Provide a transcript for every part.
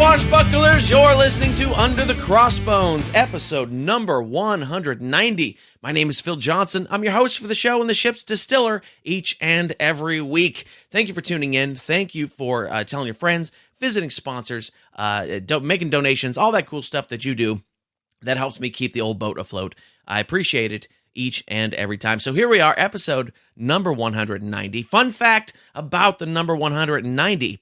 swashbucklers, you're listening to Under the Crossbones, episode number 190. My name is Phil Johnson. I'm your host for the show and the ship's distiller each and every week. Thank you for tuning in. Thank you for telling your friends, visiting sponsors, making donations, all that cool stuff that you do. That helps me keep the old boat afloat. I appreciate it each and every time. So here we are, episode number 190. Fun fact about the number 190.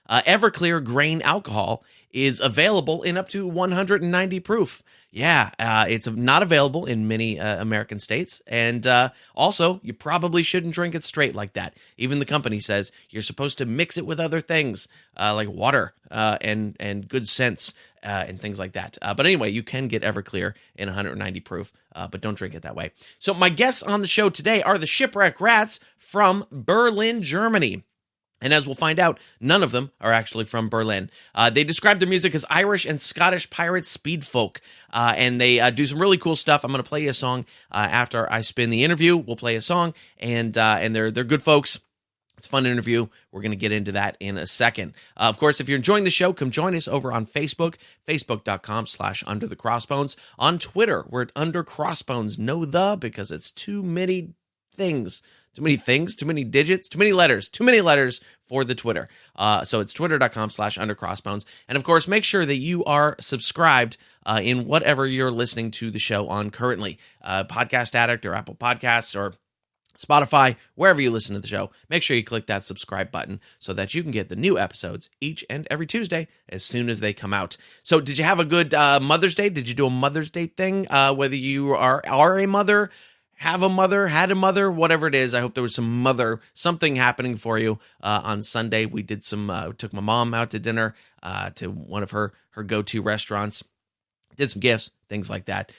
Everclear grain alcohol is available in up to 190 proof. Yeah, it's not available in many American states. And also, you probably shouldn't drink it straight like that. Even the company says you're supposed to mix it with other things like water and good sense and things like that. But anyway, you can get Everclear in 190 proof, but don't drink it that way. So my guests on the show today are the Shipwreck Rats from Berlin, Germany. And as we'll find out, none of them are actually from Berlin. They describe their music as Irish and Scottish pirate speed folk, and they do some really cool stuff. I'm going to play you a song after I spin the interview. We'll play a song, and they're good folks. It's a fun interview. We're going to get into that in a second. Of course, if you're enjoying the show, come join us over on Facebook, facebook.com/underthecrossbones. On Twitter, we're at Under Crossbones. No the, because it's too many things. Too many things, too many digits, too many letters for the Twitter. So it's twitter.com/undercrossbones. And of course, make sure that you are subscribed in whatever you're listening to the show on currently. Podcast Addict or Apple Podcasts or Spotify, wherever you listen to the show. Make sure you click that subscribe button so that you can get the new episodes each and every Tuesday as soon as they come out. So did you have a good Mother's Day? Did you do a Mother's Day thing? Whether you are a mother, have a mother, had a mother, whatever it is. I hope there was something happening for you. On Sunday, we did took my mom out to dinner to one of her go-to restaurants. Did some gifts, things like that.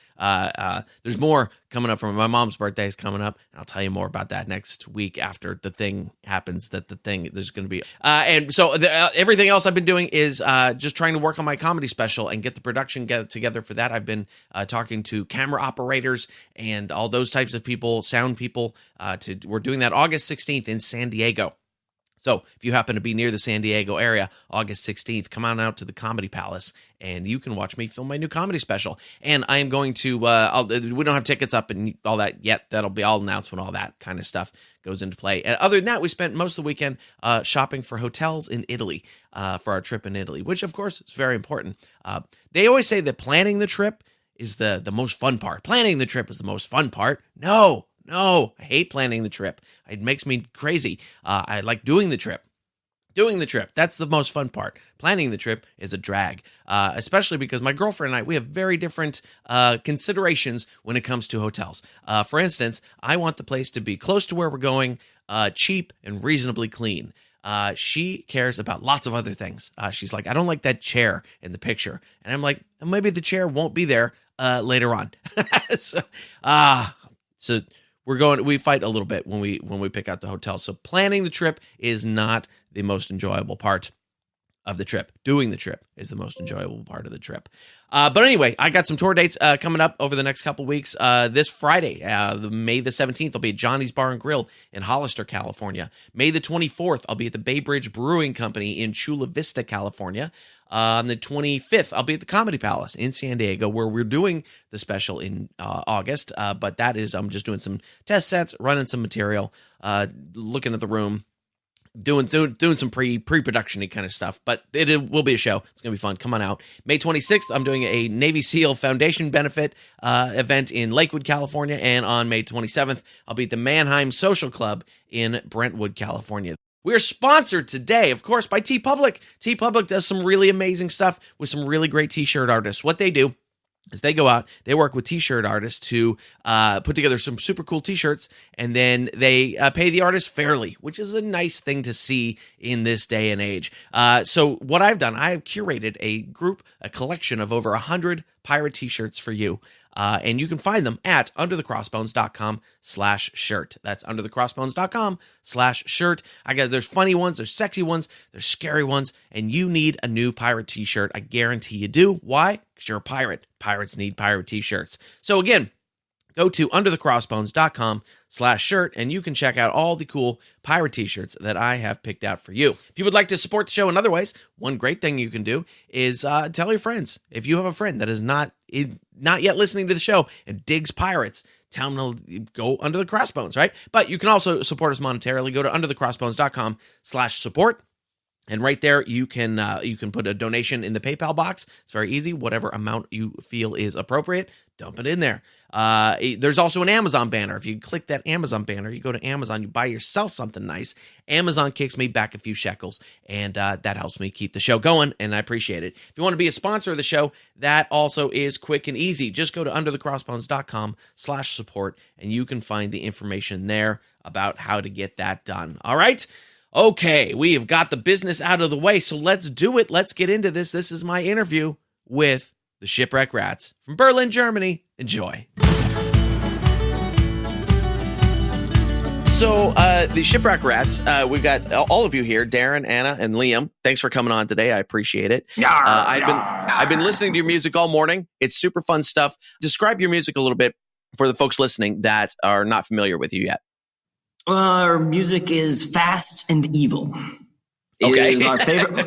There's more coming up from my mom's birthday is coming up, and I'll tell you more about that next week after the thing happens. There's going to be, and so everything else I've been doing is just trying to work on my comedy special and get the production together for that. I've been talking to camera operators and all those types of people, sound people. We're doing that August 16th in San Diego. So if you happen to be near the San Diego area, August 16th, come on out to the Comedy Palace, and you can watch me film my new comedy special. And I am going to, we don't have tickets up and all that yet. I'll announce when all that kind of stuff goes into play. And other than that, we spent most of the weekend shopping for hotels in Italy for our trip in Italy, which of course is very important. They always say that planning the trip is the most fun part. Planning the trip is the most fun part. No, I hate planning the trip. It makes me crazy. I like doing the trip. That's the most fun part. Planning the trip is a drag, especially because my girlfriend and I, we have very different considerations when it comes to hotels. For instance, I want the place to be close to where we're going, cheap, and reasonably clean. She cares about lots of other things. She's like, I don't like that chair in the picture. And I'm like, maybe the chair won't be there later on. So we fight a little bit when we pick out the hotel. So planning the trip is not the most enjoyable part of the trip. Doing the trip is the most enjoyable part of the trip. But anyway, I got some tour dates coming up over the next couple weeks. This Friday, May the 17th, I'll be at Johnny's Bar and Grill in Hollister, California. May the 24th, I'll be at the Bay Bridge Brewing Company in Chula Vista, California. On the 25th, I'll be at the Comedy Palace in San Diego, where we're doing the special in August. But that is, I'm just doing some test sets, running some material, looking at the room, doing some pre-production-y kind of stuff. But it will be a show. It's going to be fun. Come on out. May 26th, I'm doing a Navy SEAL Foundation benefit event in Lakewood, California. And on May 27th, I'll be at the Mannheim Social Club in Brentwood, California. We are sponsored today, of course, by TeePublic. TeePublic does some really amazing stuff with some really great t-shirt artists. What they do is they go out, they work with t-shirt artists to put together some super cool t-shirts, and then they pay the artist fairly, which is a nice thing to see in this day and age. So what I've done, I have curated a collection of over 100 pirate t-shirts for you. And you can find them at underthecrossbones.com/shirt. That's underthecrossbones.com/shirt. There's funny ones, there's sexy ones, there's scary ones, and you need a new pirate t-shirt. I guarantee you do. Why? Because you're a pirate. Pirates need pirate t-shirts. So again, go to underthecrossbones.com/shirt, and you can check out all the cool pirate t-shirts that I have picked out for you. If you would like to support the show in other ways, one great thing you can do is tell your friends. If you have a friend that is not yet listening to the show and digs pirates, tell them to go Under the Crossbones, right? But you can also support us monetarily. Go to underthecrossbones.com/support. And right there, you can put a donation in the PayPal box. It's very easy. Whatever amount you feel is appropriate, dump it in there. There's also an Amazon banner. If you click that Amazon banner, you go to Amazon, you buy yourself something nice. Amazon kicks me back a few shekels, and that helps me keep the show going, and I appreciate it. If you want to be a sponsor of the show, that also is quick and easy. Just go to underthecrossbones.com/support, and you can find the information there about how to get that done. All right? Okay, we have got the business out of the way, so let's do it. Let's get into this. This is my interview with the Shipwreck Rats from Berlin, Germany. Enjoy. So, the Shipwreck Rats, we've got all of you here, Darren, Anna, and Liam. Thanks for coming on today. I appreciate it. I've been listening to your music all morning. It's super fun stuff. Describe your music a little bit for the folks listening that are not familiar with you yet. Our music is fast and evil. Okay. It is our favorite.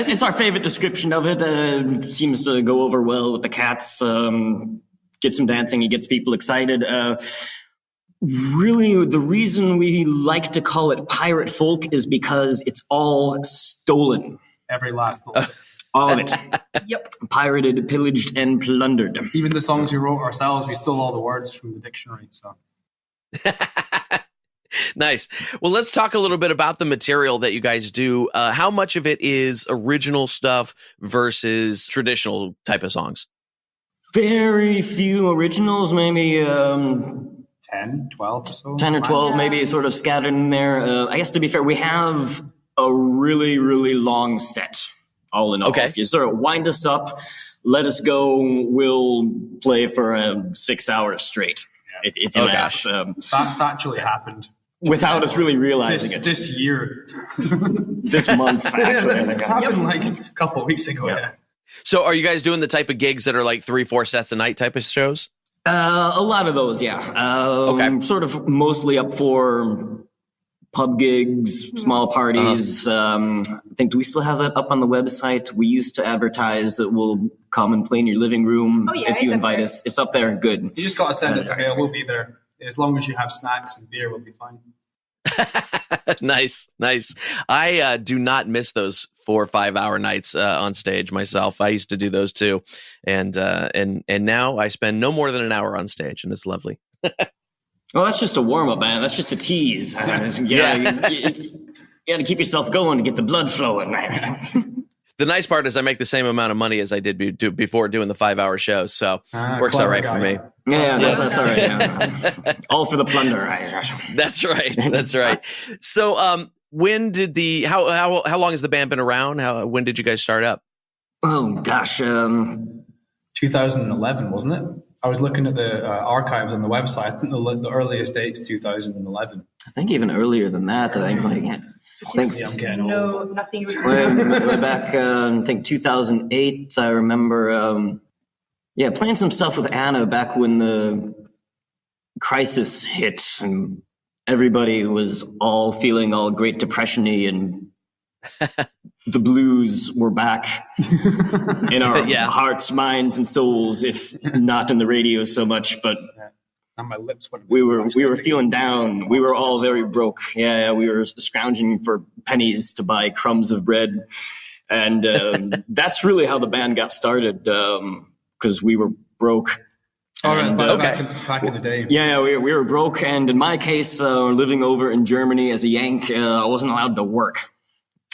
It's our favorite description of it. Seems to go over well with the cats. Gets them dancing. It gets people excited. Really, the reason we like to call it pirate folk is because it's all stolen. Every last little bit. All of it. Yep. Pirated, pillaged, and plundered. Even the songs we wrote ourselves, we stole all the words from the dictionary. So. Nice. Well, let's talk a little bit about the material that you guys do. How much of it is original stuff versus traditional type of songs? Very few originals, maybe 10, 12 or so. 10 or 12, maybe sort of scattered in there. I guess to be fair, we have a really, really long set, all in all. Okay. If you sort of wind us up, let us go, we'll play for 6 hours straight. Yeah. If you ask. That's actually happened. Without us really realizing it. This year. This month, actually. I think. It happened like a couple of weeks ago, yeah. So are you guys doing the type of gigs that are like 3-4 sets a night type of shows? A lot of those, yeah. Okay. Sort of mostly up for pub gigs, small parties. I think, do we still have that up on the website? We used to advertise that we'll come and play in your living room if you invite us. It's up there. Good. You just got to send us a mail. We'll be there. As long as you have snacks and beer, we'll be fine. Nice. I do not miss those 4 or 5 hour nights on stage myself. I used to do those too, and now I spend no more than an hour on stage, and it's lovely. Well, that's just a warm up, man. That's just a tease. You got to keep yourself going to get the blood flowing. The nice part is I make the same amount of money as I did before doing the 5 hour show, so works all right for me. Yeah, that's all right. Yeah. All for the plunder. That's right. So, when did how long has the band been around? When did you guys start up? Oh gosh, 2011, wasn't it? I was looking at the archives on the website. I think the earliest date's 2011. I think even earlier than that. I think I'm getting old. Nothing. Way back, I think 2008. I remember, playing some stuff with Anna back when the crisis hit and everybody was all feeling all Great Depression-y and the blues were back in our hearts, minds, and souls, if not in the radio so much, but. On my lips. We were feeling down. We were all very broke. Yeah, we were scrounging for pennies to buy crumbs of bread. And that's really how the band got started, because we were broke. Back in the day. Yeah, we were broke. And in my case, living over in Germany as a Yank, I wasn't allowed to work.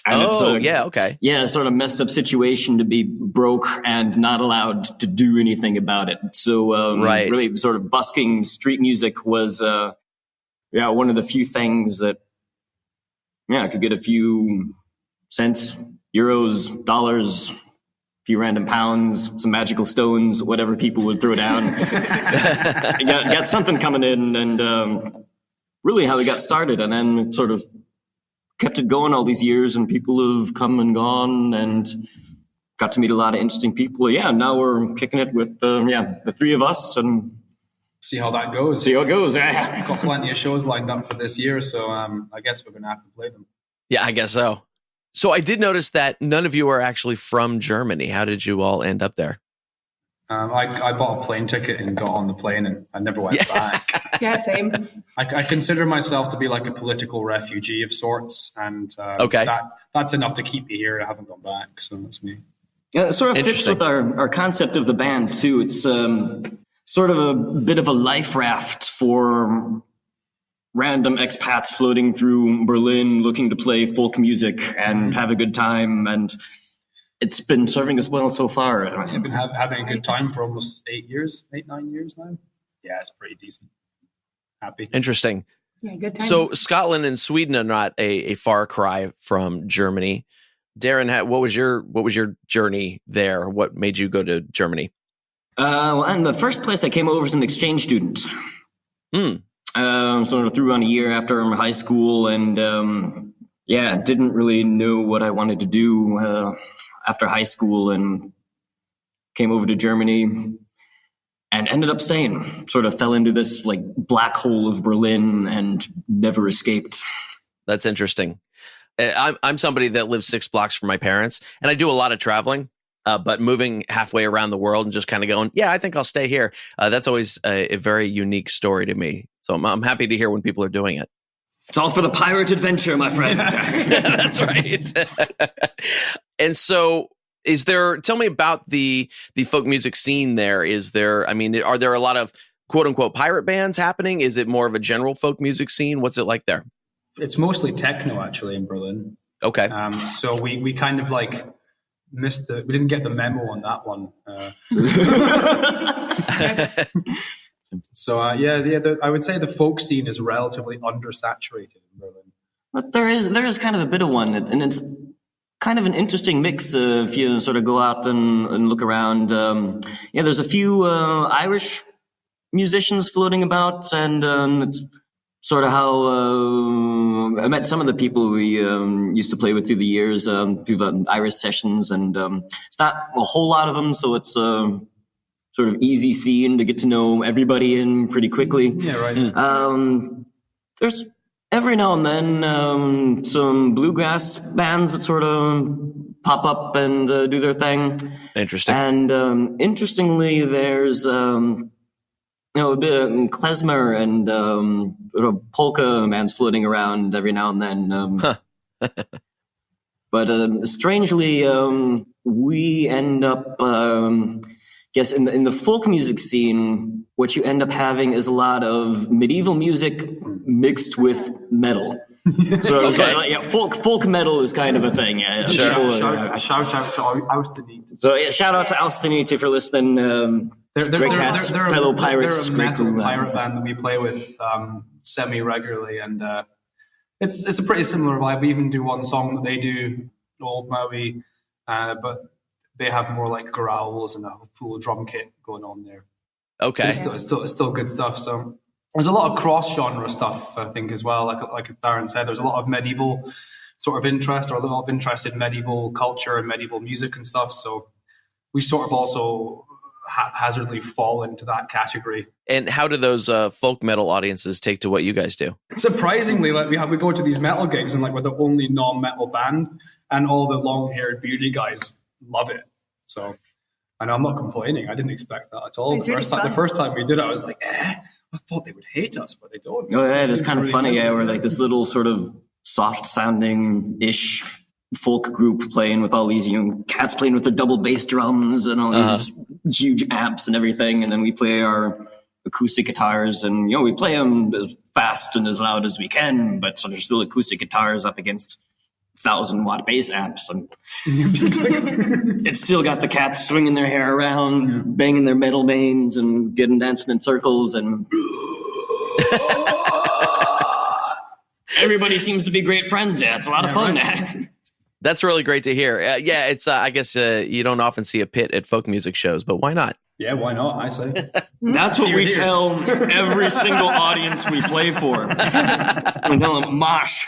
And okay. Sort of messed up situation to be broke and not allowed to do anything about it. So really sort of busking street music was one of the few things that I could get a few cents, euros, dollars, a few random pounds, some magical stones, whatever people would throw down. got something coming in, and really how we got started, and then sort of kept it going all these years, and people have come and gone and got to meet a lot of interesting people. Yeah, now we're kicking it with the three of us, and see how that goes. See how it goes. I've got plenty of shows lined up for this year, so I guess we're going to have to play them. Yeah, I guess so. So I did notice that none of you are actually from Germany. How did you all end up there? I bought a plane ticket and got on the plane, and I never went back. Yeah, same. I consider myself to be like a political refugee of sorts, and that's enough to keep me here. I haven't gone back, so that's me. Yeah, it sort of fits with our concept of the band, too. It's sort of a bit of a life raft for random expats floating through Berlin looking to play folk music and have a good time, and it's been serving us well so far. I've been having a good time for almost 9 years now. Yeah, it's pretty decent. Happy. Interesting. Yeah, good times. So Scotland and Sweden are not a far cry from Germany. Darren, what was your journey there? What made you go to Germany? And the first place I came over as an exchange student. Sort of through on a year after high school, and didn't really know what I wanted to do after high school, and came over to Germany and ended up staying. Sort of fell into this like black hole of Berlin and never escaped. That's interesting. I'm somebody that lives 6 blocks from my parents, and I do a lot of traveling. But moving halfway around the world and just kind of going, yeah, I think I'll stay here. That's always a very unique story to me. So I'm happy to hear when people are doing it. It's all for the pirate adventure, my friend. That's right. And so tell me about the folk music scene there. Are there a lot of quote unquote pirate bands happening? Is it more of a general folk music scene? What's it like there? It's mostly techno actually in Berlin. Okay. So we kind of like we didn't get the memo on that one. So I would say the folk scene is relatively undersaturated in Berlin. But there is kind of a bit of one, and it's kind of an interesting mix if you sort of go out and look around. There's a few Irish musicians floating about, and it's sort of how I met some of the people we used to play with through the years, through the Irish sessions, and it's not a whole lot of them, so it's sort of easy scene to get to know everybody in pretty quickly. Yeah, right. There's every now and then some bluegrass bands that sort of pop up and do their thing. Interesting. And interestingly, there's a bit of klezmer and polka bands floating around every now and then. But strangely, we end up, guess in the folk music scene, what you end up having is a lot of medieval music mixed with metal. So, folk metal is kind of a thing. Yeah. Sure. Shout out to Austenite. So shout out to Austenite for listening. They're fellow pirates. They're a metal pirate band that we play with semi-regularly, and it's a pretty similar vibe. We even do one song that they do, Old Maui, but they have more like growls and a full drum kit going on there. Okay. It's still good stuff. So there's a lot of cross-genre stuff, I think, as well. Like Darren said, there's a lot of medieval sort of interest, or a lot of interest in medieval culture and medieval music and stuff. So we sort of also haphazardly fall into that category. And how do those folk metal audiences take to what you guys do? Surprisingly, like we go to these metal gigs and like we're the only non-metal band, and all the long-haired beardy guys love it. So, and I'm not complaining. I didn't expect that at all. The first time we did it, I was like, I thought they would hate us, but they don't. Oh yeah, it's kind of funny. Yeah, we're like this little sort of soft-sounding-ish folk group playing with all these cats playing with their double bass drums and all these huge amps and everything, and then we play our acoustic guitars, and we play them as fast and as loud as we can, but so there's still acoustic guitars up against 1,000-watt bass amps, and it's still got the cats swinging their hair around, banging their metal manes, and getting dancing in circles, and everybody seems to be great friends. Yeah, it's a lot of fun. Right. That's really great to hear. It's I guess you don't often see a pit at folk music shows, but why not? Yeah, why not? I say. That's what we tell every single audience we play for. We tell them, mosh.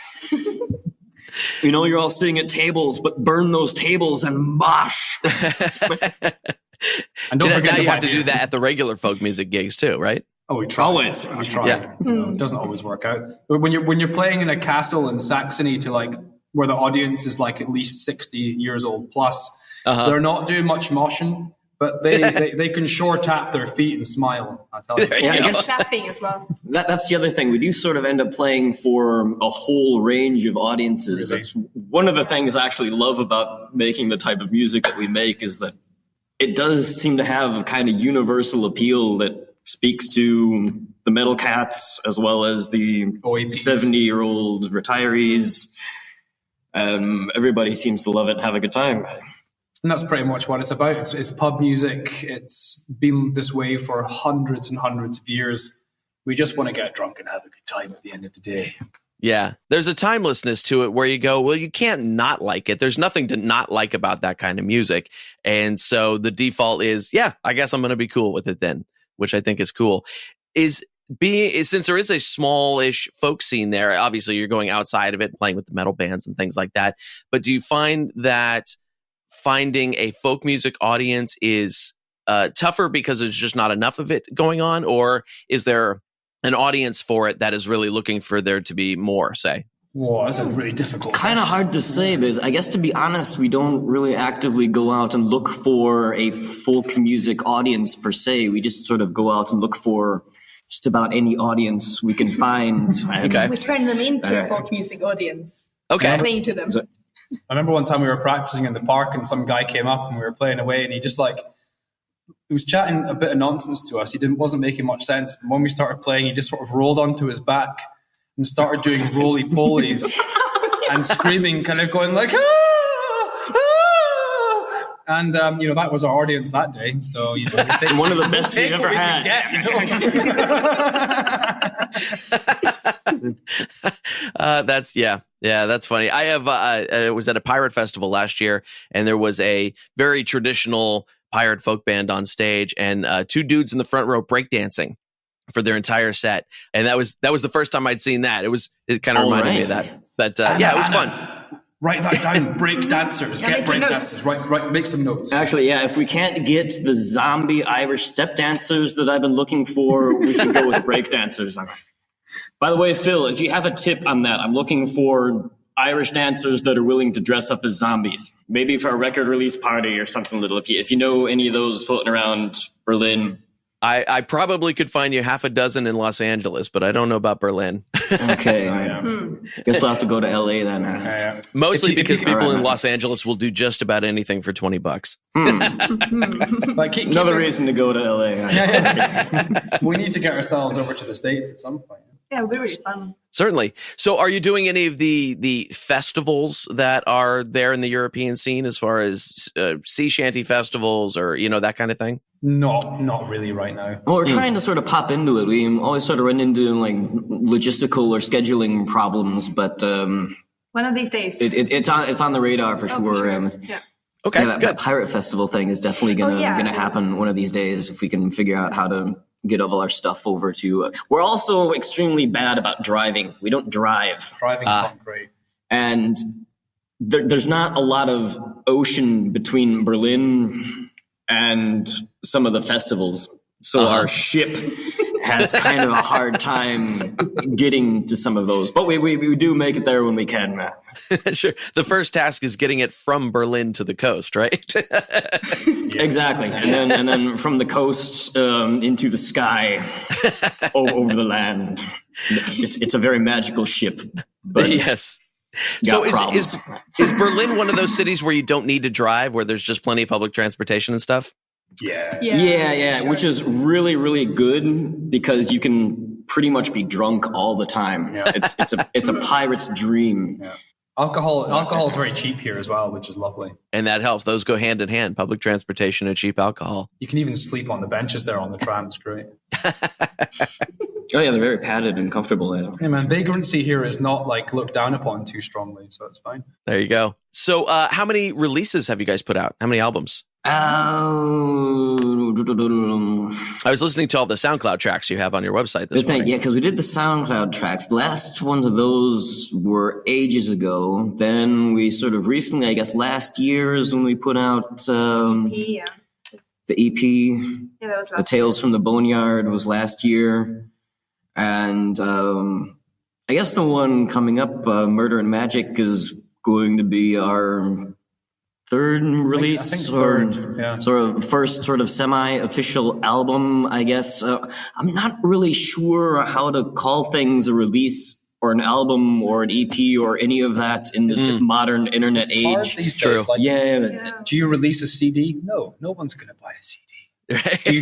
You're all sitting at tables, but burn those tables and mosh. And don't forget, now you have to do that at the regular folk music gigs too, right? Oh, we try. Always. We try. Yeah. It doesn't always work out. But when you're playing in a castle in Saxony to like where the audience is like at least 60 years old plus, they're not doing much motion, but they can sure tap their feet and smile. I tell you. Yeah, I guess tapping as well. That's the other thing. We do sort of end up playing for a whole range of audiences. Really? That's one of the things I actually love about making the type of music that we make is that it does seem to have a kind of universal appeal that speaks to the metal cats as well as the 70-year-old retirees. Everybody seems to love it and have a good time. And that's pretty much what it's about. It's pub music. It's been this way for hundreds and hundreds of years. We just want to get drunk and have a good time at the end of the day. Yeah, there's a timelessness to it where you go, well, you can't not like it. There's nothing to not like about that kind of music. And so the default is, yeah, I guess I'm going to be cool with it then, which I think is cool. Since there is a smallish folk scene there, obviously you're going outside of it, playing with the metal bands and things like that. But do you find that finding a folk music audience is tougher because there's just not enough of it going on? Or is there an audience for it that is really looking for there to be more, say? Whoa, that's a really difficult kind of hard to say, because I guess, to be honest, we don't really actively go out and look for a folk music audience per se. We just sort of go out and look for just about any audience we can find. Okay. We turn them into a folk music audience. Okay. Playing to them. I remember one time we were practicing in the park and some guy came up and we were playing away and he just he was chatting a bit of nonsense to us. He wasn't making much sense. But when we started playing, he just sort of rolled onto his back and started doing roly-polies and screaming, kind of going like, ah, ah! And, that was our audience that day. So, one of the best we've ever had. That's funny. I have, I was at a pirate festival last year and there was a very traditional pirate folk band on stage and two dudes in the front row breakdancing for their entire set. And that was the first time I'd seen that. It kind of reminded me of that. But it was fun. Write that down. Break dancers. Get break dancers. Right. Make some notes. Actually, yeah. If we can't get the zombie Irish step dancers that I've been looking for, we should go with break dancers. By the way, Phil, if you have a tip on that, I'm looking for Irish dancers that are willing to dress up as zombies. Maybe for a record release party or something little. If you know any of those floating around Berlin. I probably could find you half a dozen in Los Angeles, but I don't know about Berlin. Okay. Guess we'll have to go to LA then. Mostly because people in Los Angeles will do just about anything for $20. Another reason to go to LA. We need to get ourselves over to the States at some point. Yeah, it'll be really fun. Certainly. So are you doing any of the festivals that are there in the European scene as far as sea shanty festivals or, that kind of thing? Not really right now. Well, we're trying to sort of pop into it. We always sort of run into logistical or scheduling problems, but one of these days it's on the radar for sure. Yeah. Okay. That pirate festival thing is definitely gonna happen one of these days if we can figure out how to get all our stuff over to. We're also extremely bad about driving. We don't drive. Driving's not great, and there's not a lot of ocean between Berlin and some of the festivals. So our ship has kind of a hard time getting to some of those. But we do make it there when we can, man. Sure. The first task is getting it from Berlin to the coast, right? Exactly. And then from the coast into the sky, over the land. It's a very magical ship. But yes. So is Berlin one of those cities where you don't need to drive, where there's just plenty of public transportation and stuff? Yeah. Sure. Which is really, really good because you can pretty much be drunk all the time. Yeah. It's a pirate's dream. Yeah. Alcohol is very cheap here as well, which is lovely. And that helps. Those go hand in hand, public transportation and cheap alcohol. You can even sleep on the benches there on the tram. It's great. Oh, yeah, they're very padded and comfortable. Hey, man, vagrancy here is not looked down upon too strongly, so it's fine. There you go. So how many releases have you guys put out? How many albums? I was listening to all the SoundCloud tracks you have on your website this morning. Yeah, because we did the SoundCloud tracks. The last ones of those were ages ago. Then we sort of recently, I guess last year is when we put out the EP. Yeah, that was the Tales from the Boneyard was last year. And I guess the one coming up, Murder and Magic, is going to be our third release, I think third, yeah. Sort of first sort of semi-official album, I guess. I'm not really sure how to call things a release or an album or an EP or any of that in this modern internet age. Hard these days. Like, yeah. Do you release a CD? No one's going to buy a CD. Do you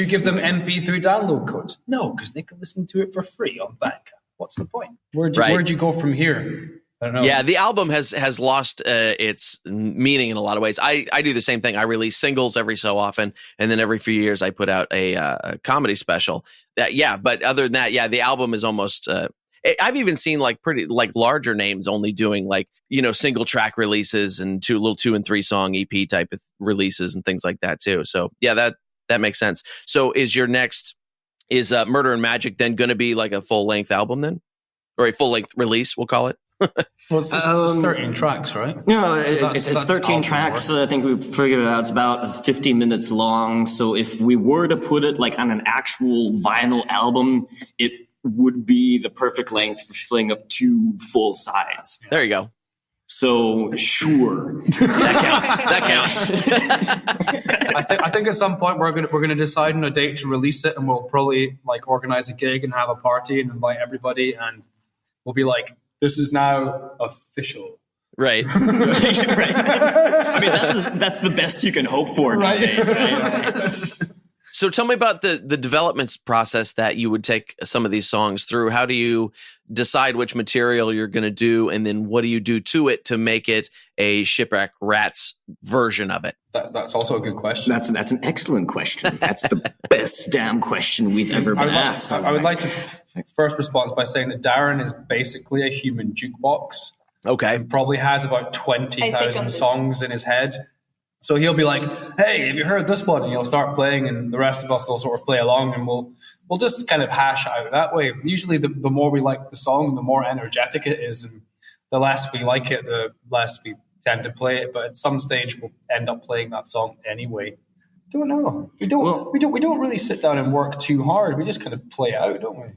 give them MP3 download codes? No, because they can listen to it for free on Bandcamp. What's the point? Where'd you go from here? I don't know. Yeah, the album has lost its meaning in a lot of ways. I do the same thing. I release singles every so often, and then every few years I put out a comedy special. But other than that, the album is almost. I've even seen pretty larger names only doing single track releases and little 2 and 3 song EP type of releases and things like that too. So that makes sense. So is Murder and Magic then going to be like a full length album then, or a full length release? We'll call it. Well, it's 13 tracks, right? No, it's 13 tracks. I think we figured it out. It's about 50 minutes long. So if we were to put it on an actual vinyl album, it would be the perfect length for filling up 2 full sides. There you go. So sure, that counts. I think at some point we're gonna decide on a date to release it, and we'll probably organize a gig and have a party and invite everybody, and we'll be like, this is now official. Right. Right. I mean, that's the best you can hope for nowadays, right? So tell me about the development process that you would take some of these songs through. How do you decide which material you're going to do, and then what do you do to it to make it a Shipwreck Rats version of it? That's also a good question. That's an excellent question. That's the best damn question we've ever been asked. I would like to first respond by saying that Darren is basically a human jukebox. Okay. And probably has about 20,000 songs in his head. So he'll be like, hey, have you heard this one? And he'll start playing, and the rest of us will sort of play along, and we'll just kind of hash it out that way. Usually the more we like the song, the more energetic it is, and the less we like it, the less we tend to play it. But at some stage we'll end up playing that song anyway. Don't know. We don't really sit down and work too hard. We just kind of play it out, don't we?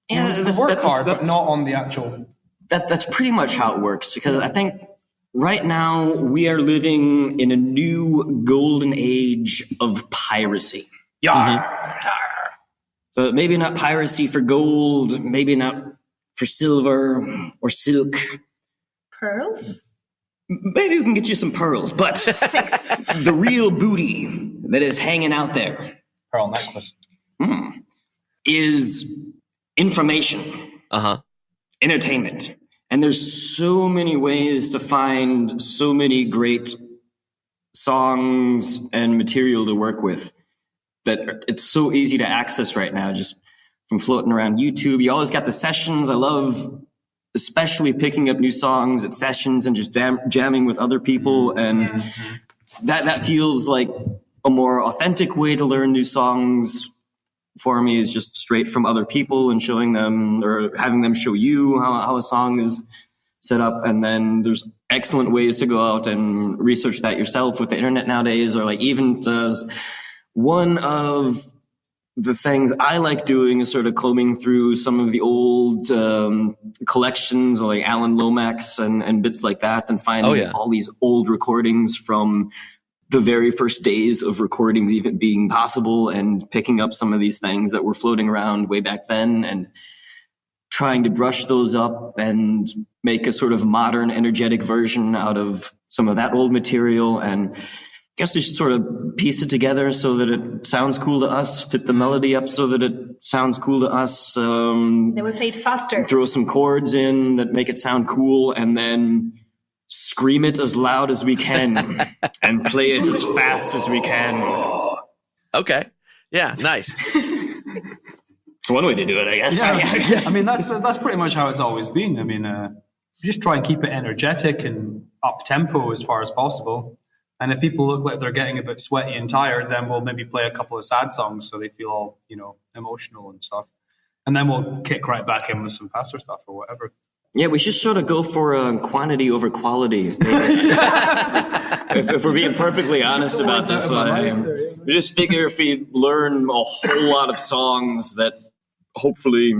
Yeah, we work hard, but not on the actual. That's pretty much how it works, because I think right now we are living in a new golden age of piracy. So maybe not piracy for gold, maybe not for silver or silk. Pearls? Maybe we can get you some pearls, but the real booty that is hanging out there, pearl necklace, is information, entertainment. And there's so many ways to find so many great songs and material to work with that it's so easy to access right now, just from floating around YouTube. You always got the sessions. I love especially picking up new songs at sessions and just jamming with other people. And that feels like a more authentic way to learn new songs. For me, is just straight from other people and showing them or having them show you how a song is set up. And then there's excellent ways to go out and research that yourself with the internet nowadays, or even one of the things I like doing is sort of combing through some of the old collections, like Alan Lomax and bits like that, and finding all these old recordings from the very first days of recordings even being possible, and picking up some of these things that were floating around way back then and trying to brush those up and make a sort of modern, energetic version out of some of that old material. And I guess just sort of piece it together so that it sounds cool to us, fit the melody up so that it sounds cool to us. Then we played faster. Throw some chords in that make it sound cool, and then scream it as loud as we can and play it as fast as we can. Okay. Yeah, nice. It's one way to do it, I guess. Yeah. I mean, that's pretty much how it's always been. I mean, just try and keep it energetic and up-tempo as far as possible. And if people look like they're getting a bit sweaty and tired, then we'll maybe play a couple of sad songs so they feel all, emotional and stuff. And then we'll kick right back in with some faster stuff or whatever. Yeah, we should sort of go for quantity over quality. if we're being perfectly honest about this, we just figure if we learn a whole lot of songs, that hopefully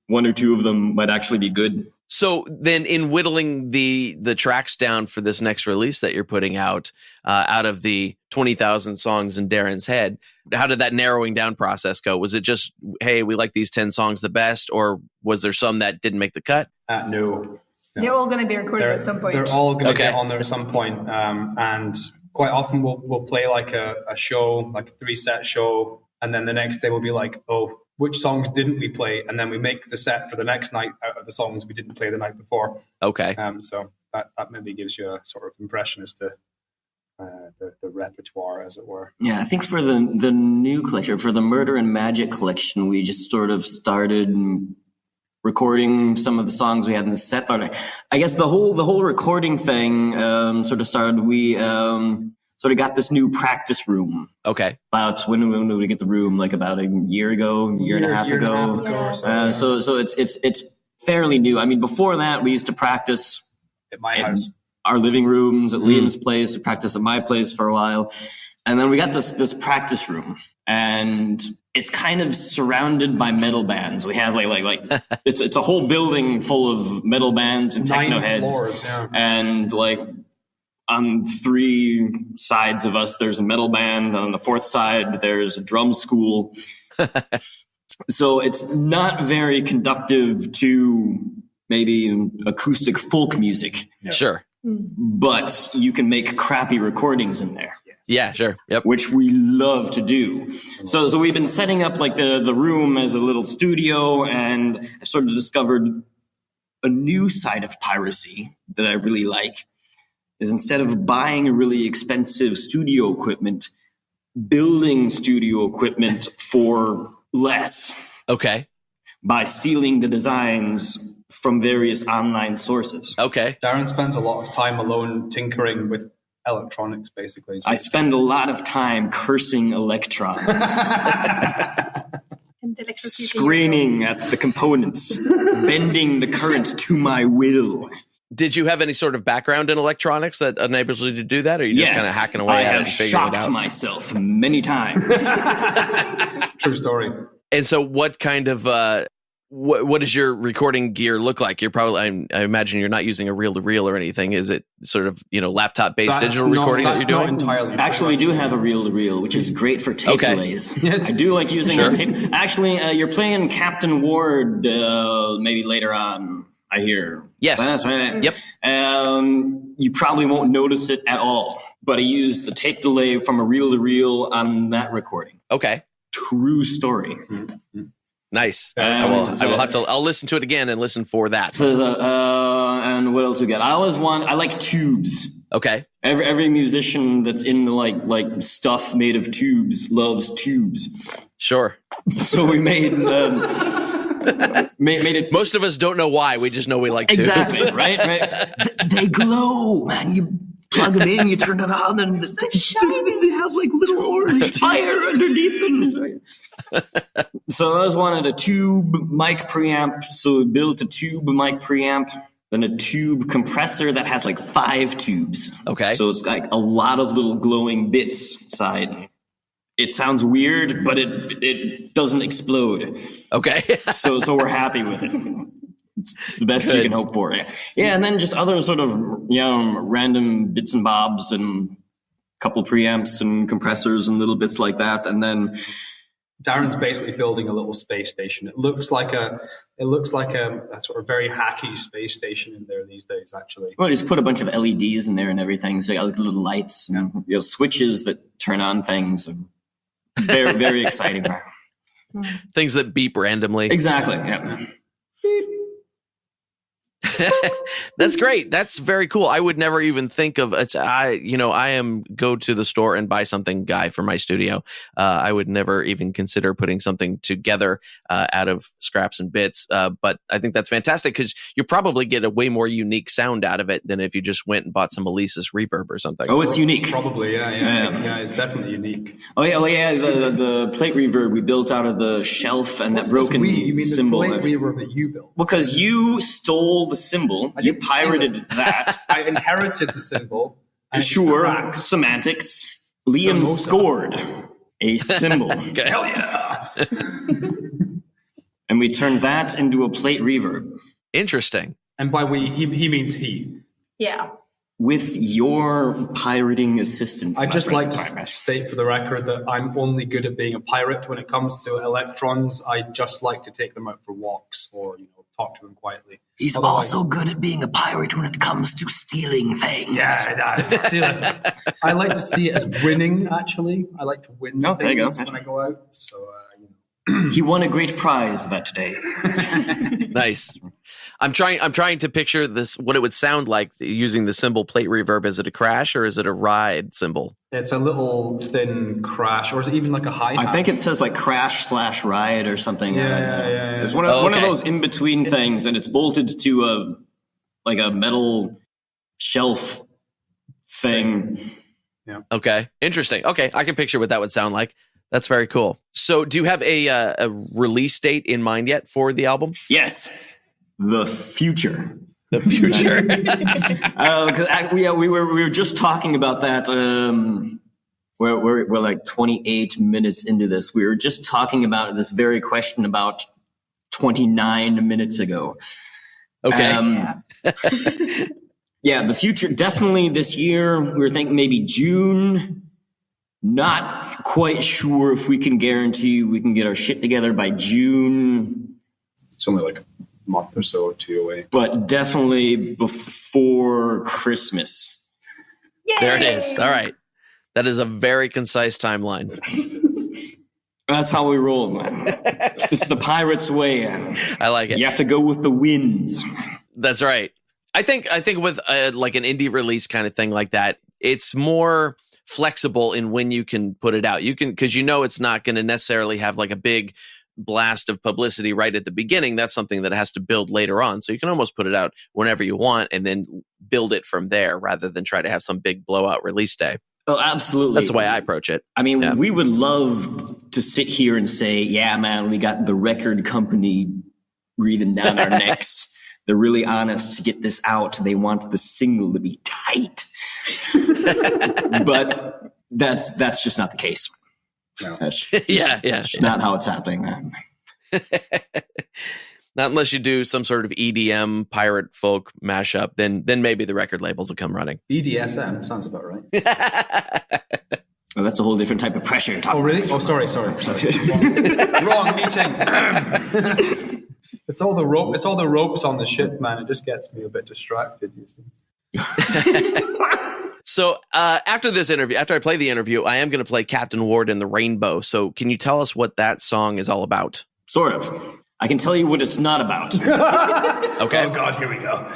one or two of them might actually be good. So then in whittling the tracks down for this next release that you're putting out of the 20,000 songs in Darren's head, how did that narrowing down process go? Was it just, hey, we like these 10 songs the best, or was there some that didn't make the cut? No. They're all going to be recorded at some point. They're all going to get on there at some point. And quite often we'll play like a show, like a 3-set show. And then the next day we'll be like, oh, which songs didn't we play? And then we make the set for the next night out of the songs we didn't play the night before. Okay. So that maybe gives you a sort of impression as to the repertoire, as it were. Yeah, I think for the new collection, for the Murder and Magic collection, we just sort of started recording some of the songs we had in the set. I guess the whole recording thing sort of started. We sort of got this new practice room. Okay. About when did we get the room? Like about a year ago, year and a half ago. So it's fairly new. I mean, before that, we used to practice at my house, our living rooms, at Liam's place, to practice at my place for a while, and then we got this practice room, and it's kind of surrounded by metal bands. We have like it's a whole building full of metal bands and techno heads, floors, yeah. And like. On 3 sides of us, there's a metal band. On the 4th side, there's a drum school. So it's not very conductive to maybe acoustic folk music. Yeah. Sure. But you can make crappy recordings in there. Yeah, sure. Yep. Which we love to do. So we've been setting up like the room as a little studio, and I sort of discovered a new side of piracy that I really like. Is instead of buying really expensive studio equipment, building studio equipment for less. Okay. By stealing the designs from various online sources. Okay. Darren spends a lot of time alone tinkering with electronics, basically. I spend a lot of time cursing electrons. And screaming at the components, bending the current to my will. Did you have any sort of background in electronics that enables you to do that, or are you just kind of hacking away at it and figuring it out? I have shocked myself many times. True story. And so what kind of, what does your recording gear look like? You're probably, I imagine you're not using a reel-to-reel or anything. Is it sort of, laptop-based digital recording that you're doing? Entirely. Actually, we do have a reel-to-reel, which is great for tape delays. I do like using a tape. Actually, you're playing Captain Ward maybe later on. I hear. Yes. That's right. Yep. You probably won't notice it at all, but I used the tape delay from a reel-to-reel on that recording. Okay. True story. Mm-hmm. Nice. I'll listen to it again and listen for that. So, and what else we got? I like tubes. Okay. Every musician that's in like stuff made of tubes loves tubes. Sure. So we made it. Most of us don't know why. We just know we like tubes. Exactly. Right. They glow, man. You plug them in, you turn it on, and they have like little orange fire underneath them. So I always wanted a tube mic preamp, so we built a tube mic preamp, then a tube compressor that has like 5 tubes. Okay. So it's like a lot of little glowing bits inside. It sounds weird, but it doesn't explode. Okay. so we're happy with it. It's the best you can hope for. Yeah, and then just other sort of random bits and bobs and a couple preamps and compressors and little bits like that. And then Darren's basically building a little space station. It looks like a sort of very hacky space station in there these days, actually. Well, just put a bunch of LEDs in there and everything. So you got like little lights and switches that turn on things. Very, very exciting. Things that beep randomly. Exactly. Yeah. That's great. That's very cool. I would never even think of it. I am go to the store and buy something guy for my studio. I would never even consider putting something together out of scraps and bits. But I think that's fantastic because you probably get a way more unique sound out of it than if you just went and bought some Alesis reverb or something. Oh, it's unique. Probably, yeah. It's definitely unique. Oh yeah. The plate reverb we built out of the shelf and that broken you mean cymbal. The plate reverb that you built? Because you stole the symbol. You pirated that. I inherited the symbol. Sure, semantics. Liam scored a symbol. Okay. Hell yeah! And we turned that into a plate reverb. Interesting. And by we, he means he. Yeah. With your pirating assistance. I'd just like to state for the record that I'm only good at being a pirate when it comes to electrons. I just like to take them out for walks or, talk to them quietly. He's also good at being a pirate when it comes to stealing things. Yeah, stealing. I like to see it as winning, actually. I like to win things when I go out. So, He won a great prize that day. Nice. I'm trying to picture this, what it would sound like using the symbol plate reverb. Is it a crash or is it a ride symbol? It's a little thin crash, or is it even like a hi-hat? I think it says like crash/ride or something. Yeah. It's one of those in-between things, and it's bolted to a metal shelf thing. Yeah. Okay. Interesting. Okay. I can picture what that would sound like. That's very cool. So do you have a release date in mind yet for the album? Yes. The future. The future. We were just talking about that. We're like 28 minutes into this. We were just talking about this very question about 29 minutes ago. Okay. Yeah, the future, definitely this year. We were thinking maybe June. Not quite sure if we can guarantee we can get our shit together by June. It's only like a month or so, 2 away. But definitely before Christmas. Yay! There it is. All right. That is a very concise timeline. That's how we roll, man. It's the pirate's way. I like it. You have to go with the winds. That's right. I think with like an indie release kind of thing like that, it's more flexible in when you can put it out. You can, because it's not going to necessarily have like a big blast of publicity right at the beginning. That's something that has to build later on. So you can almost put it out whenever you want and then build it from there rather than try to have some big blowout release day. Oh, absolutely. That's the way I approach it. I mean, we would love to sit here and say, yeah, man, we got the record company breathing down our necks. They're really honest to get this out. They want the single to be tight. But that's just not the case. No. That's just not how it's happening, man. Not unless you do some sort of EDM pirate folk mashup, then maybe the record labels will come running. BDSM sounds about right. Well, that's a whole different type of pressure. Oh, really? Oh, sorry. Wrong meeting. It's all the rope. It's all the ropes on the ship, man. It just gets me a bit distracted. You see. So after this interview, after I play the interview, I am going to play Captain Ward and the Rainbow. So can you tell us what that song is all about? Sort of. I can tell you what it's not about. Okay. Oh God, here we go.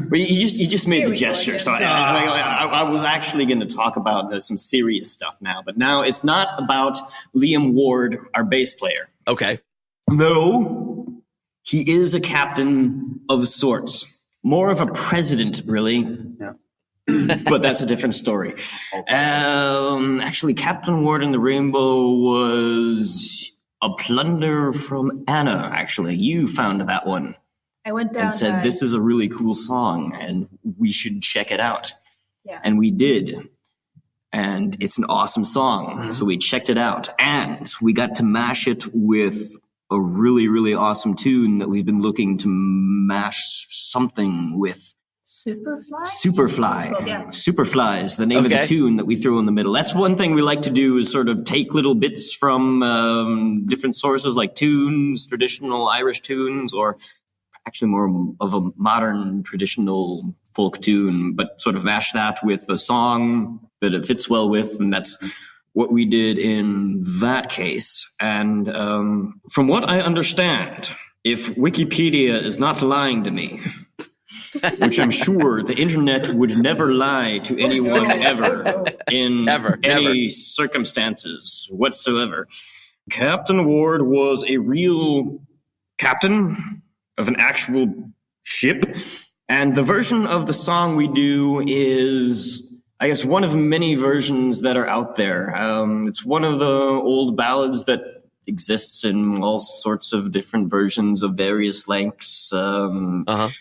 But you just made the gesture, so I was actually going to talk about some serious stuff now. But now it's not about Liam Ward, our bass player. Okay. Though he is a captain of sorts, more of a president, really. Yeah. But that's a different story. Okay. Actually, Captain Ward and the Rainbow was a plunder from Anna, actually. You found that one. I went down and said, this is a really cool song, and we should check it out. Yeah. And we did. And it's an awesome song. Mm-hmm. So we checked it out. And we got to mash it with a really, really awesome tune that we've been looking to mash something with. Superfly. Well, yeah. Superfly is the name of the tune that we throw in the middle. That's one thing we like to do, is sort of take little bits from different sources, like tunes, traditional Irish tunes, or actually more of a modern traditional folk tune, but sort of mash that with a song that it fits well with. And that's what we did in that case. And from what I understand, if Wikipedia is not lying to me, which I'm sure the internet would never lie to anyone ever in any circumstances whatsoever. Captain Ward was a real captain of an actual ship. And the version of the song we do is, I guess, one of many versions that are out there. It's one of the old ballads that exists in all sorts of different versions of various lengths,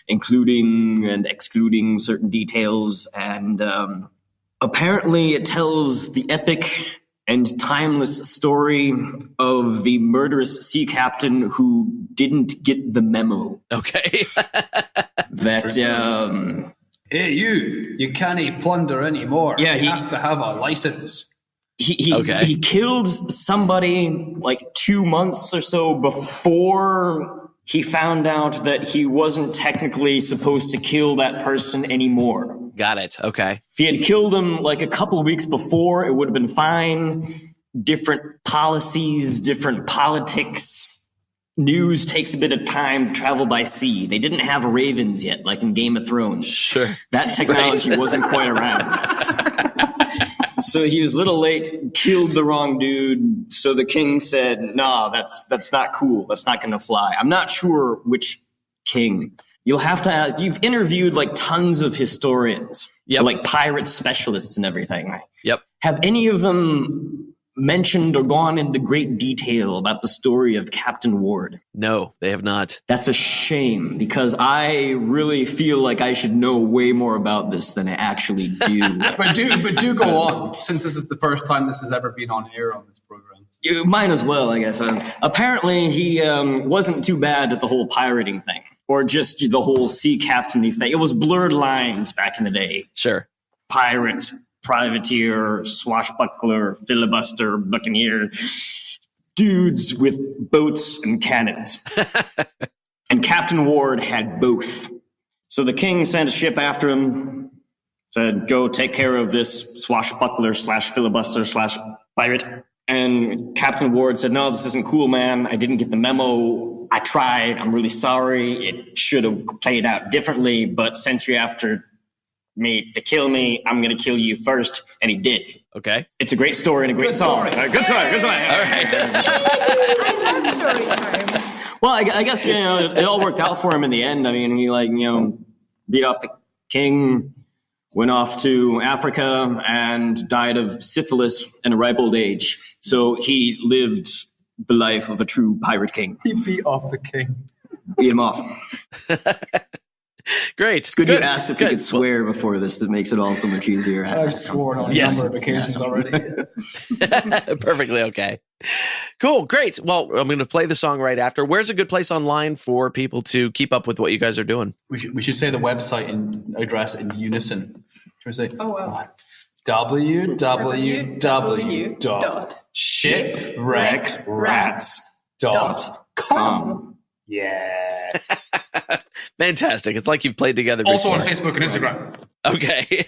including and excluding certain details. And apparently it tells the epic and timeless story of the murderous sea captain who didn't get the memo. Okay. That, hey, you can't plunder anymore. Yeah, you have to have a license. He killed somebody like 2 months or so before he found out that he wasn't technically supposed to kill that person anymore. Got it. Okay. If he had killed him like a couple of weeks before, it would have been fine. Different policies, different politics. News takes a bit of time to travel by sea. They didn't have ravens yet, like in Game of Thrones. Sure. That technology wasn't quite around. So he was a little late, killed the wrong dude. So the king said, "Nah, that's not cool. That's not going to fly." I'm not sure which king. You'll have to ask. You've interviewed like tons of historians, like pirate specialists and everything. Yep. Have any of them mentioned or gone into great detail about the story of Captain Ward? No, they have not. That's a shame, because I really feel like I should know way more about this than I actually do. but do go on, since this is the first time this has ever been on air on this program. You might as well, I guess. Apparently, he wasn't too bad at the whole pirating thing, or just the whole sea captainy thing. It was blurred lines back in the day. Sure. Pirate, privateer, swashbuckler, filibuster, buccaneer, dudes with boats and cannons. And Captain Ward had both. So the king sent a ship after him, said, "Go take care of this swashbuckler / filibuster / pirate." And Captain Ward said, "No, this isn't cool, man. I didn't get the memo. I tried. I'm really sorry. It should have played out differently, but since you're after me to kill me, I'm going to kill you first." And he did. Okay. It's a great story and a great song. Good story. Good story. All right. I love story time. Well, I guess, it all worked out for him in the end. I mean, he beat off the king, went off to Africa, and died of syphilis in a ripe old age. So he lived the life of a true pirate king. He beat off the king. Beat him off. Great. It's good you asked if you could swear before this. That makes it all so much easier. I've sworn on a number of occasions already. Perfectly okay. Cool. Great. Well, I'm going to play the song right after. Where's a good place online for people to keep up with what you guys are doing? We should say the website and address in unison. Should we say? Oh, well. www.shipwreckrats.com. Yeah. Fantastic. It's like you've played together before. Also on Facebook and Instagram. Okay.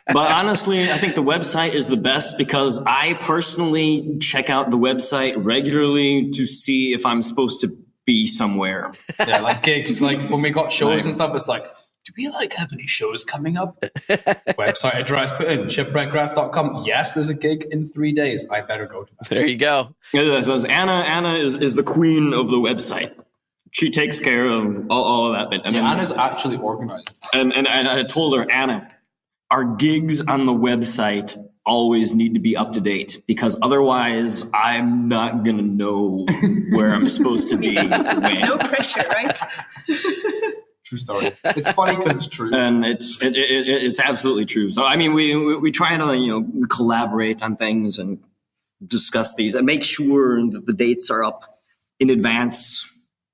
But honestly, I think the website is the best, because I personally check out the website regularly to see if I'm supposed to be somewhere. Yeah, like gigs. Like when we got shows and stuff, it's like, do we have any shows coming up? Website address put in shipwreckrats.com. Yes, there's a gig in 3 days. I better go to that. There you go. So Anna is the queen of the website. She takes care of all of that bit. And Anna's actually organized. And I told her, "Anna, our gigs on the website always need to be up to date, because otherwise I'm not going to know where I'm supposed to be." No pressure, right? True story. It's funny because it's true. And it's absolutely true. So, I mean, we try to, collaborate on things and discuss these and make sure that the dates are up in advance.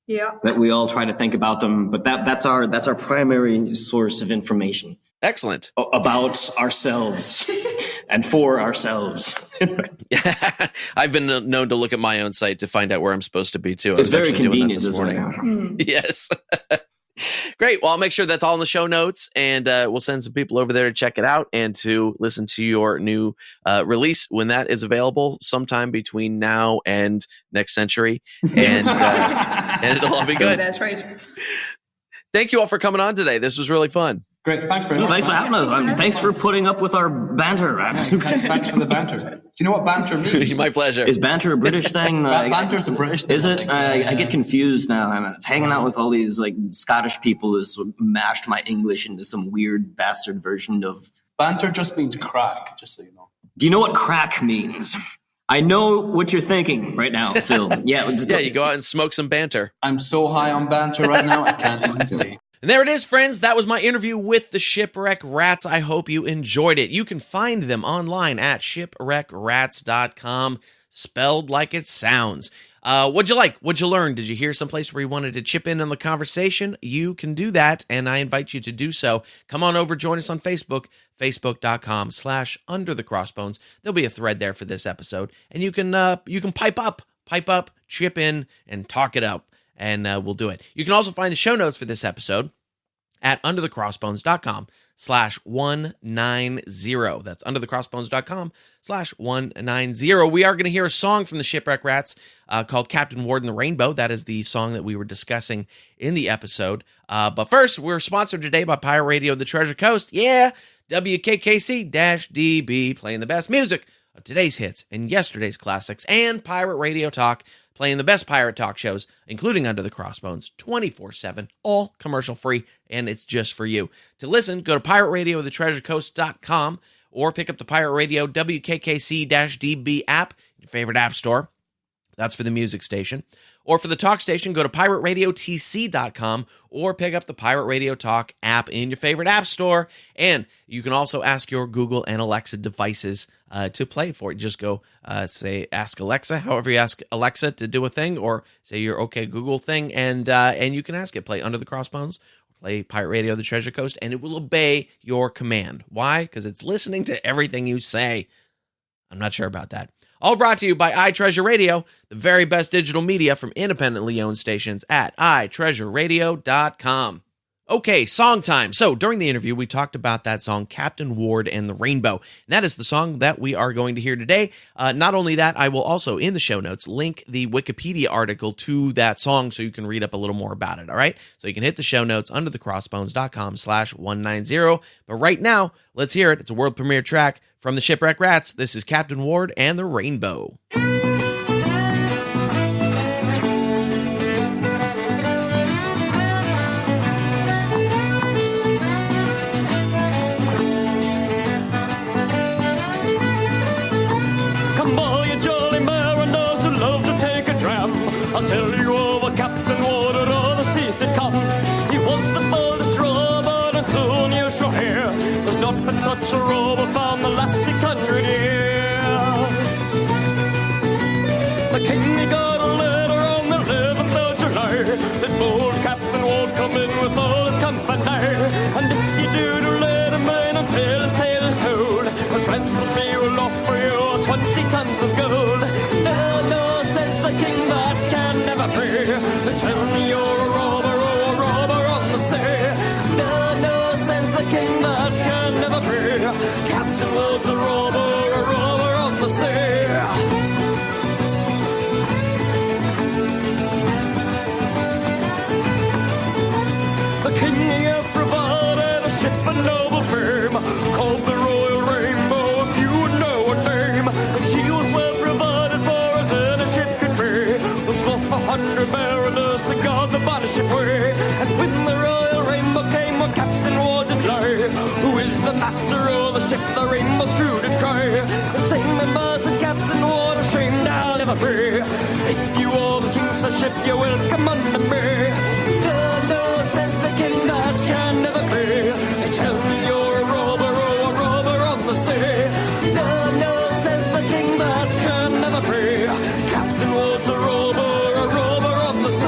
Yeah. That we all try to think about them, but that's our primary source of information. Excellent. About ourselves and for ourselves. I've been known to look at my own site to find out where I'm supposed to be too. It's very convenient this morning. Yes. Great. Well, I'll make sure that's all in the show notes, and we'll send some people over there to check it out and to listen to your new release when that is available sometime between now and next century. And it'll all be good. That's right. Thank you all for coming on today. This was really fun. Great. Thanks for having us. Thanks for putting up with our banter. Thanks for the banter. Do you know what banter means? My pleasure. Is banter a British thing? Banter's a British thing. Is it? I get confused now. I'm hanging out with all these Scottish people has mashed my English into some weird bastard version of... Banter just means crack, just so you know. Do you know what crack means? I know what you're thinking right now, Phil. Yeah, you go out and smoke some banter. I'm so high on banter right now, I can't even see. And there it is, friends. That was my interview with the Shipwreck Rats. I hope you enjoyed it. You can find them online at shipwreckrats.com, spelled like it sounds. What'd you like? What'd you learn? Did you hear someplace where you wanted to chip in on the conversation? You can do that, and I invite you to do so. Come on over, join us on Facebook, facebook.com/underthecrossbones. There'll be a thread there for this episode, and you can pipe up, chip in, and talk it up, and we'll do it. You can also find the show notes for this episode at underthecrossbones.com/190. That's underthecrossbones.com/190. We are going to hear a song from the Shipwreck Rats called Captain Ward and the Rainbow. That is the song that we were discussing in the episode. But first, we're sponsored today by Pirate Radio, the Treasure Coast. Yeah, WKKC-DB, playing the best music of today's hits and yesterday's classics, and Pirate Radio Talk, playing the best pirate talk shows, including Under the Crossbones, 24/7, all commercial-free, and it's just for you. To listen, go to pirateradiothetreasurecoast.com or pick up the Pirate Radio WKKC-DB app, your favorite app store. That's for the music station. Or for the talk station, go to pirateradiotc.com or pick up the Pirate Radio Talk app in your favorite app store. And you can also ask your Google and Alexa devices to play for it. Just go say, ask Alexa, however you ask Alexa to do a thing, or say your OK Google thing, and you can ask it, play Under the Crossbones, play Pirate Radio, the Treasure Coast, and it will obey your command. Why? Because it's listening to everything you say. I'm not sure about that. All brought to you by iTreasure Radio, the very best digital media from independently owned stations at iTreasureRadio.com. Okay, song time. So during the interview, we talked about that song, Captain Ward and the Rainbow. And that is the song that we are going to hear today. Not only that, I will also, in the show notes, link the Wikipedia article to that song so you can read up a little more about it, all right? So you can hit the show notes under thecrossbones.com/190. But right now, let's hear it. It's a world premiere track from the Shipwreck Rats. This is Captain Ward and the Rainbow. I'll tell you of a Captain Ward out of the seas to come. He was the boldest robber, and soon you shall hear. There's not been such a robber found the last 600 years. The king, he got a letter on the 11th of July. Let bold Captain Ward come in with all his company. And if you do to let him in until his tale is told, as ransom he will offer you 20 tons of gold. No, no, says the king, that can never be. They tell me you're a robber or a robber on the sea. No, no, says the king, that can never be. Captain Ward's a robber on the sea. The king, he has provided a ship of noble fame called the Royal Rainbow, if you would know her name. And she was well provided for as any ship could be, with 400 mariners to guard the battleship way. And when the Royal Rainbow came, where Captain Ward did lie, who is the master of the ship, the Rainbow's crew did cry. The same members of Captain Ward, ashamed I'll never be. If you are the king's ship, you will come under me. No, no, says the king, that can never be. They tell me you're a robber on the sea. No, no, says the king, that can never be. Captain Ward's a robber on the sea.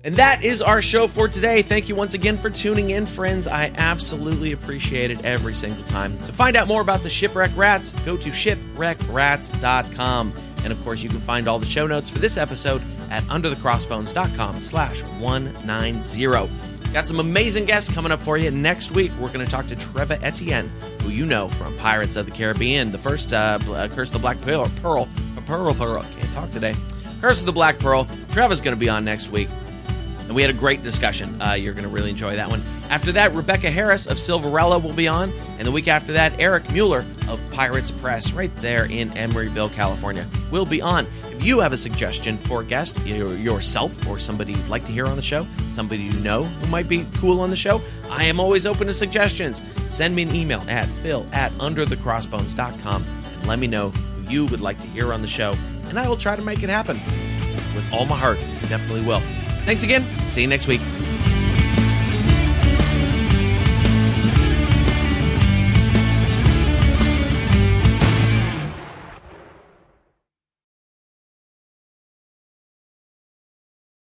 And that is our show for today. Thank you once again for tuning in, friends. I absolutely appreciate it every single time. To find out more about the Shipwreck Rats, go to shipwreckrats.com. And of course, you can find all the show notes for this episode at underthecrossbones.com/190. Got some amazing guests coming up for you. Next week, we're going to talk to Trevor Etienne, who you know from Pirates of the Caribbean, the first Curse of the Black Pearl. Can't talk today. Curse of the Black Pearl. Trevor's going to be on next week. And we had a great discussion. You're going to really enjoy that one. After that, Rebecca Harris of Silverella will be on. And the week after that, Eric Mueller of Pirates Press, right there in Emeryville, California, will be on. If you have a suggestion for a guest, yourself or somebody you'd like to hear on the show, somebody you know who might be cool on the show, I am always open to suggestions. Send me an email at phil@underthecrossbones.com and let me know who you would like to hear on the show, and I will try to make it happen. With all my heart, definitely will. Thanks again. See you next week.